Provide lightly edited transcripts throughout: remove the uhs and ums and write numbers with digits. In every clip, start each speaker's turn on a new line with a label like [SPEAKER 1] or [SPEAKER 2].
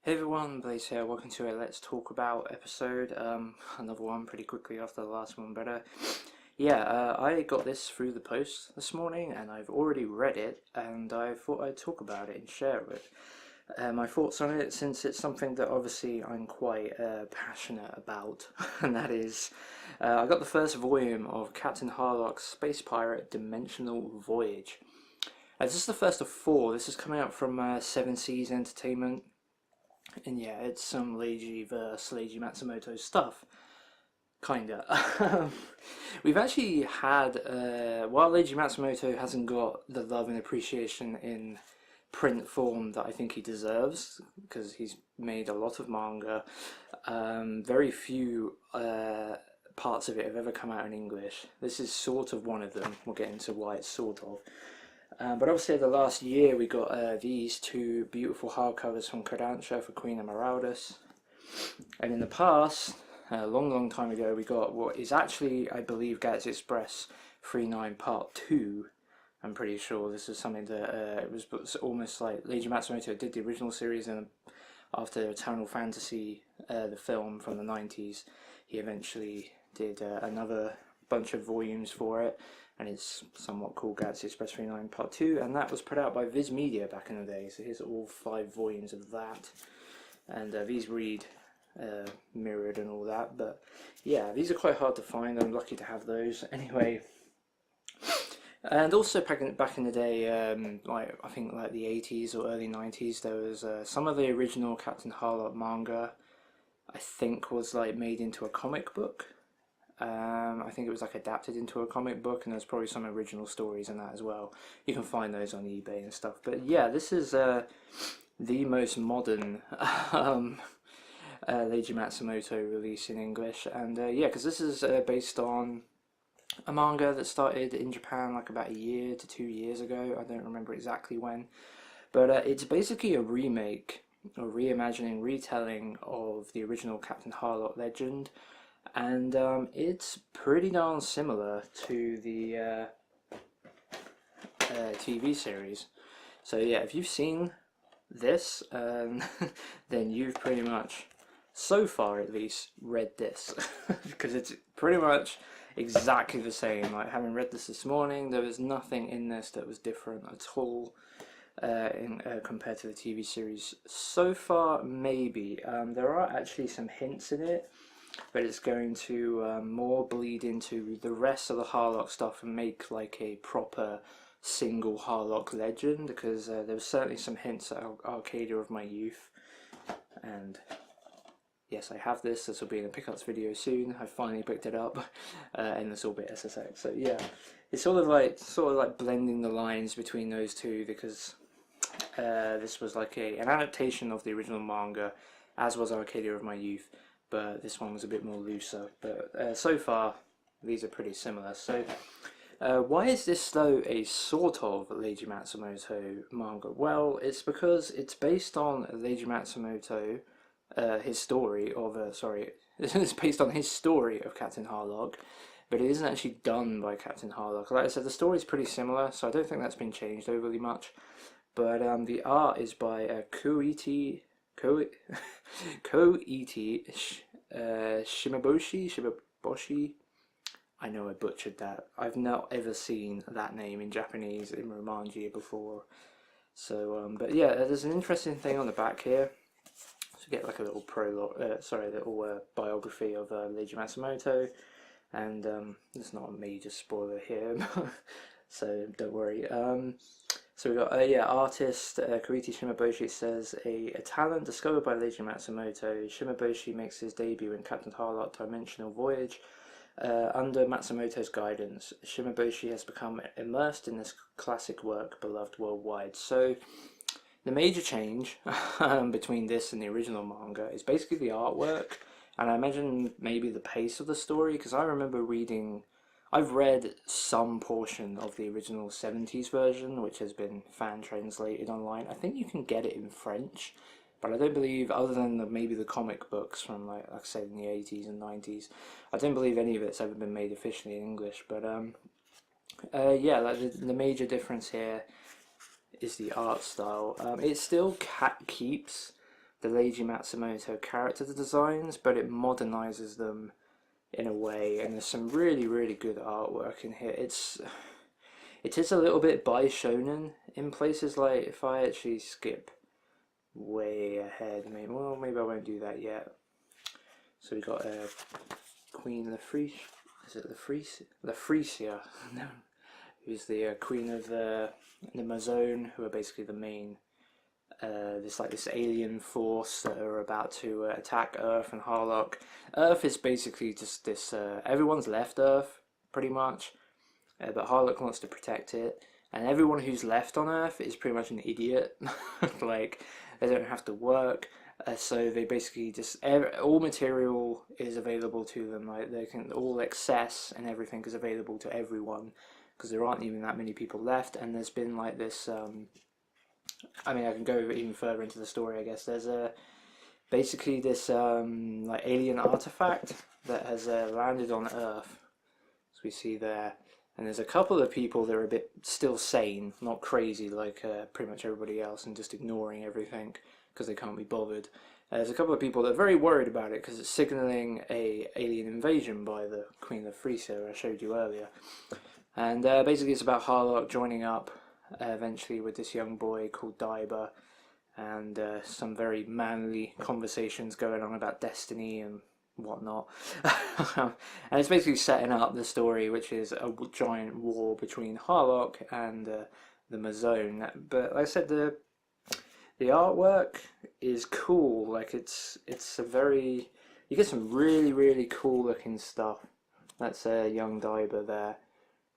[SPEAKER 1] Hey everyone, Blaze here. Welcome to a Let's Talk About episode. Another one pretty quickly after the last one, but I got this through the post this morning and I've already read it and I thought I'd talk about it and share it. My thoughts on it, since it's something that obviously I'm quite passionate about, and that is, I got the first volume of Captain Harlock's Space Pirate Dimensional Voyage. This is the first of four. This is coming out from Seven Seas Entertainment. And yeah, it's some Leiji versus Leiji Matsumoto stuff. Kinda. We've actually had, while Leiji Matsumoto hasn't got the love and appreciation in print form that I think he deserves, because he's made a lot of manga, very few parts of it have ever come out in English. This is sort of one of them. We'll get into why it's sort of. But obviously the last year we got these two beautiful hardcovers from Kodansha for Queen Emeraldus. And in the past, a long time ago, we got what is actually, I believe, Galaxy Express 39 Part 2. I'm pretty sure this is something that it was almost like Leiji Matsumoto did the original series, and after Eternal Fantasy, the film from the 90s, he eventually did another bunch of volumes for it. And it's somewhat called Galaxy Express 39 Part 2, and that was put out by Viz Media back in the day, so here's all 5 volumes of that. And these read mirrored and all that, but yeah, these are quite hard to find. I'm lucky to have those. Anyway, and also back in the day, like I think like the 80s or early 90s, there was some of the original Captain Harlock manga, I think, was like made into a comic book. I think it was like adapted into a comic book, and there's probably some original stories in that as well. You can find those on eBay and stuff. But yeah, this is the most modern Leiji Matsumoto release in English, and yeah, because this is based on a manga that started in Japan like about a year to 2 years ago. I don't remember exactly when, but it's basically a remake, or reimagining, retelling of the original Captain Harlock legend. And it's pretty darn similar to the TV series. So yeah, if you've seen this, then you've pretty much, so far at least, read this. Because it's pretty much exactly the same. Like, having read this morning, there was nothing in this that was different at all compared to the TV series. So far, maybe. There are actually some hints in it, but it's going to more bleed into the rest of the Harlock stuff and make like a proper single Harlock legend, because there was certainly some hints at Arcadia of my youth. And yes, I have this. This will be in a pickups video soon. I finally picked it up, and this will be SSX. So yeah, it's sort of like blending the lines between those two, because this was like an adaptation of the original manga, as was Arcadia of my youth. But this one was a bit more looser. But so far, these are pretty similar. So why is this though a sort of Leiji Matsumoto manga? Well, it's because it's based on Leiji Matsumoto, his story of it's based on his story of Captain Harlock, but it isn't actually done by Captain Harlock. Like I said, the story is pretty similar, so I don't think that's been changed overly much. But the art is by Koichi Shimaboshi. I know I butchered that. I've not ever seen that name in Japanese in Romanji before. So, but yeah, there's an interesting thing on the back here. So we get like a little biography of Leiji Matsumoto, and there's not a major spoiler here, so don't worry. So we got artist Koichi Shimaboshi. Says a talent discovered by Leiji Matsumoto. Shimaboshi makes his debut in Captain Harlock Dimensional Voyage. Under Matsumoto's guidance, Shimaboshi has become immersed in this classic work, beloved worldwide. So the major change between this and the original manga is basically the artwork, and I imagine maybe the pace of the story, because I remember I've read some portion of the original 70s version, which has been fan translated online. I think you can get it in French, but I don't believe, other than maybe the comic books from like I said in the 80s and 90s, I don't believe any of it's ever been made officially in English. But yeah, like the major difference here is the art style. It still keeps the Leiji Matsumoto character designs, but it modernizes them in a way, and there's some really, really good artwork in here. It is a little bit by shonen in places. Like if I actually skip way ahead, maybe I won't do that yet. So we got Queen Lafrecia, no, who's the queen of the Amazon, who are basically the main this alien force that are about to attack Earth and Harlock. Earth is basically just this. Everyone's left Earth pretty much, but Harlock wants to protect it, and everyone who's left on Earth is pretty much an idiot. Like they don't have to work. So they basically just all material is available to them. Like they can all excess and everything is available to everyone because there aren't even that many people left. And there's been like this. I mean, I can go even further into the story. I guess there's basically this like alien artifact that has landed on Earth, as we see there. And there's a couple of people that are a bit still sane, not crazy like pretty much everybody else, and just ignoring everything because they can't be bothered. There's a couple of people that are very worried about it because it's signalling a alien invasion by the Queen of Freesia I showed you earlier. And basically it's about Harlock joining up eventually with this young boy called Daiba, and some very manly conversations going on about destiny and whatnot. And it's basically setting up the story, which is a giant war between Harlock and the Amazon. But like I said, the artwork is cool. Like it's a very, you get some really, really cool looking stuff. That's young Daiba there,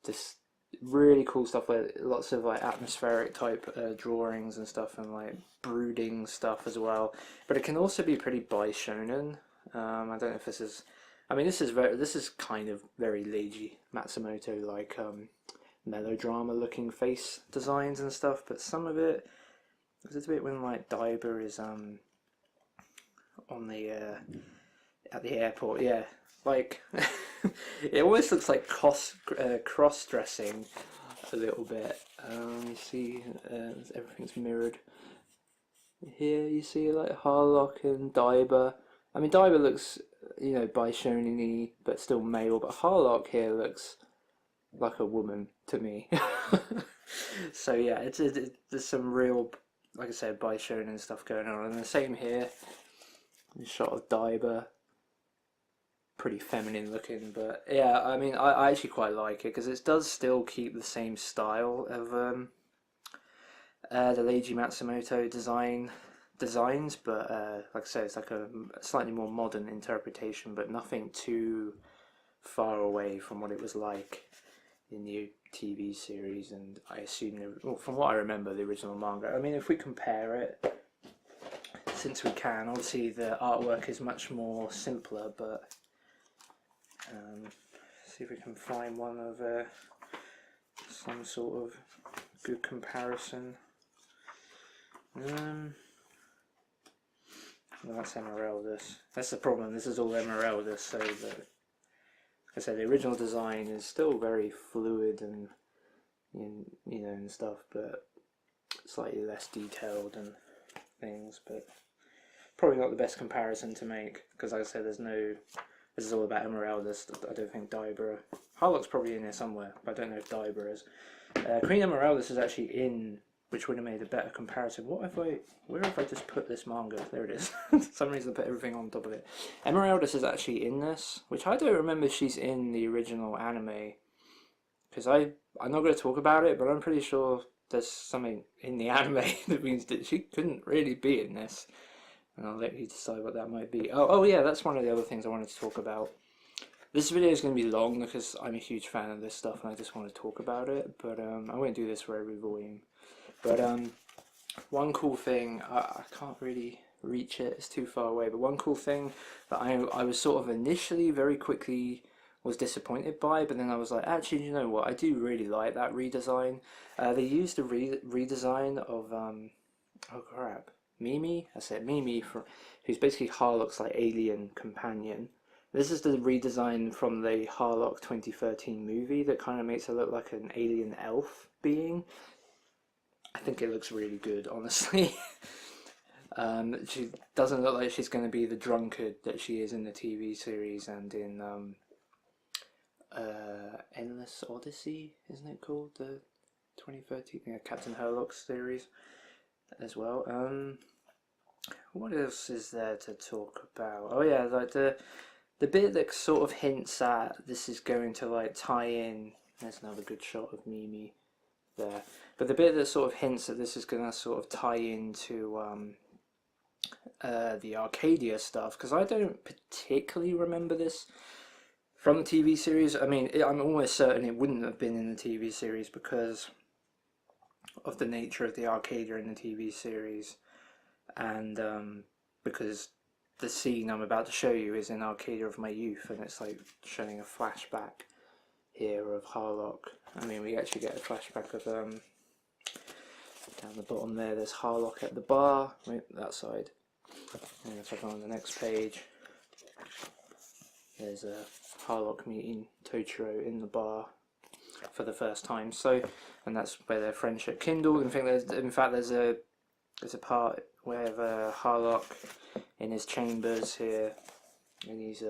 [SPEAKER 1] just really cool stuff, like lots of like atmospheric type drawings and stuff, and like brooding stuff as well. But it can also be pretty by shonen. I don't know if this is, I mean this is kind of very Leiji Matsumoto, like melodrama looking face designs and stuff, but some of it, there's a bit when like Daiba is on the at the airport, yeah, like it almost looks like cross-dressing a little bit. You see everything's mirrored here. You see like Harlock and Daiba. I mean Daiba looks, you know, by shonen-y but still male, but Harlock here looks like a woman to me. So yeah, there's some real, like I said, by shonen stuff going on, and the same here. The shot of Daiba, pretty feminine looking, but yeah, I mean I actually quite like it because it does still keep the same style of the Leiji Matsumoto designs, but like I say, it's like a slightly more modern interpretation, but nothing too far away from what it was like in the TV series, and I assume, well, from what I remember, the original manga. I mean, if we compare it, since we can, obviously the artwork is much more simpler, but see if we can find one of some sort of good comparison. Well, that's Emeraldus. That's the problem. This is all Emeraldus, so that, like I said, the original design is still very fluid and you know and stuff, but slightly less detailed and things. But probably not the best comparison to make because, like I said, there's no. This is all about Emeraldus. I don't think Daiba. Harlock's probably in there somewhere, but I don't know if Daiba is. Queen Emeraldus is actually in, which would have made a better comparison. Where have I just put this manga? There it is. For some reason I put everything on top of it. Emeraldus is actually in this, which I don't remember she's in the original anime. Because I'm not going to talk about it, but I'm pretty sure there's something in the anime that means that she couldn't really be in this. And I'll let you decide what that might be. Oh yeah, that's one of the other things I wanted to talk about. This video is going to be long because I'm a huge fan of this stuff and I just want to talk about it. But I won't do this for every volume. But one cool thing, I can't really reach it, it's too far away. But one cool thing that I was sort of initially very quickly was disappointed by, but then I was like, actually, you know what? I do really like that redesign. They used a redesign of oh crap. Mimi, I said Mimi, who's basically Harlock's like alien companion. This is the redesign from the Harlock 2013 movie that kind of makes her look like an alien elf being. I think it looks really good, honestly. She doesn't look like she's going to be the drunkard that she is in the TV series and in Endless Odyssey, isn't it called? The 2013, yeah, Captain Harlock series as well. What else is there to talk about? Oh yeah, like the bit that sort of hints at this is going to like tie in. There's another good shot of Mimi there. But the bit that sort of hints that this is going to sort of tie into the Arcadia stuff, because I don't particularly remember this from the TV series. I mean, I'm almost certain it wouldn't have been in the TV series because of the nature of the Arcadia in the TV series, and because the scene I'm about to show you is in Arcadia of my youth, and it's like showing a flashback here of Harlock. I mean, we actually get a flashback of down the bottom there's Harlock at the bar, right, that side. And if I go on the next page, there's a Harlock meeting Totoro in the bar for the first time. So, and that's where their friendship kindled. In fact, there's a part where Harlock in his chambers here, and he's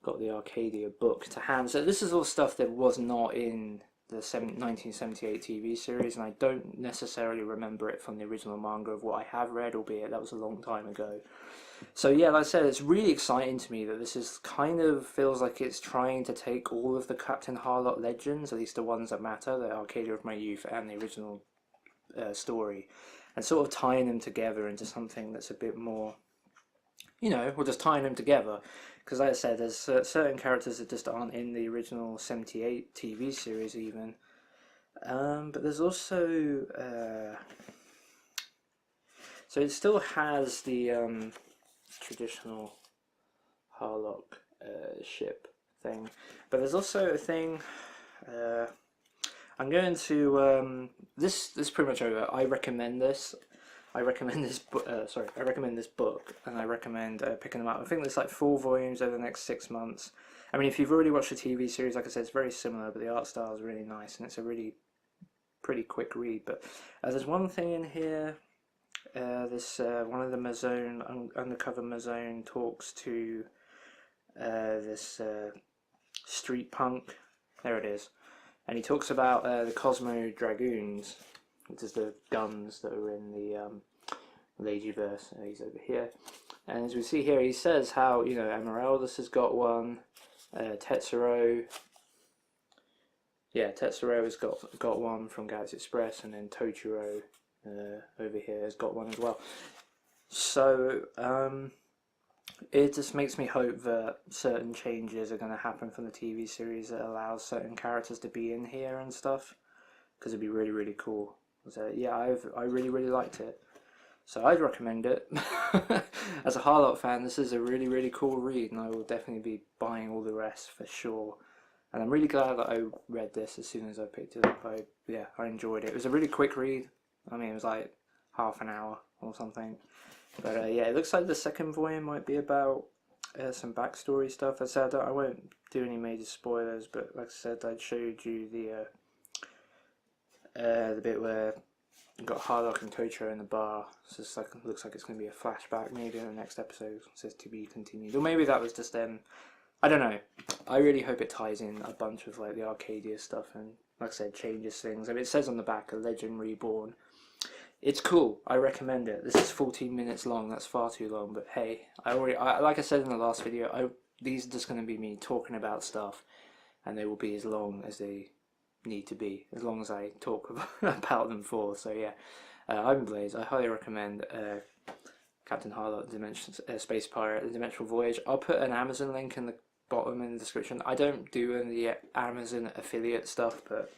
[SPEAKER 1] got the Arcadia book to hand. So this is all stuff that was not in the 1978 TV series, and I don't necessarily remember it from the original manga of what I have read, albeit that was a long time ago. So yeah, like I said, it's really exciting to me that this is kind of feels like it's trying to take all of the Captain Harlock legends, at least the ones that matter, the Arcadia of my youth and the original story, and sort of tying them together into something that's a bit more, you know, or just tying them together. Because like I said, there's certain characters that just aren't in the original 78 TV series even. But there's also... so it still has the traditional Harlock ship thing. But there's also a thing... I'm going to... this is pretty much over. I recommend this. I recommend this book, and I recommend picking them up. I think there's like 4 volumes over the next 6 months. I mean, if you've already watched the TV series, like I said, it's very similar, but the art style is really nice, and it's a really pretty quick read. But there's one thing in here, this one of the Mazone, undercover Mazone talks to this street punk, there it is, and he talks about the Cosmo Dragoons, which is the guns that are in the Ladyverse. He's over here, and as we see here, he says how, you know, Emeraldus has got one, Tetsuro has got one from Galaxy Express, and then Totoro over here has got one as well. So it just makes me hope that certain changes are going to happen from the TV series that allows certain characters to be in here and stuff, because it'd be really, really cool. So yeah, I really liked it, so I'd recommend it. As a Harlock fan, this is a really cool read, and I will definitely be buying all the rest for sure. And I'm really glad that I read this as soon as I picked it up. I enjoyed it. It was a really quick read. I mean, it was like half an hour or something. But yeah, it looks like the second volume might be about some backstory stuff. As I said, I won't do any major spoilers, but like I said, I showed you the bit where you've got Harlock and Totoro in the bar. So it's like, looks like it's going to be a flashback maybe in the next episode. It says to be continued, or maybe that was just them. I don't know. I really hope it ties in a bunch of like the Arcadia stuff, and like I said, changes things. I mean, it says on the back, a legend reborn. It's cool. I recommend it. This is 14 minutes long. That's far too long, but hey, like I said in the last video, these are just going to be me talking about stuff, and they will be as long as they need to be, as long as I talk about them for. So yeah, I'm Blaze. I highly recommend Captain Harlock, Space Pirate, The Dimensional Voyage. I'll put an Amazon link in the bottom in the description. I don't do any Amazon affiliate stuff, but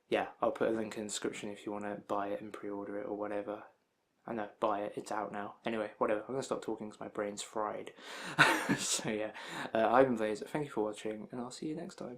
[SPEAKER 1] yeah, I'll put a link in the description if you want to buy it and pre-order it or whatever. I know, buy it, it's out now. Anyway, whatever, I'm going to stop talking because my brain's fried. So yeah, I've been Blaze, thank you for watching, and I'll see you next time.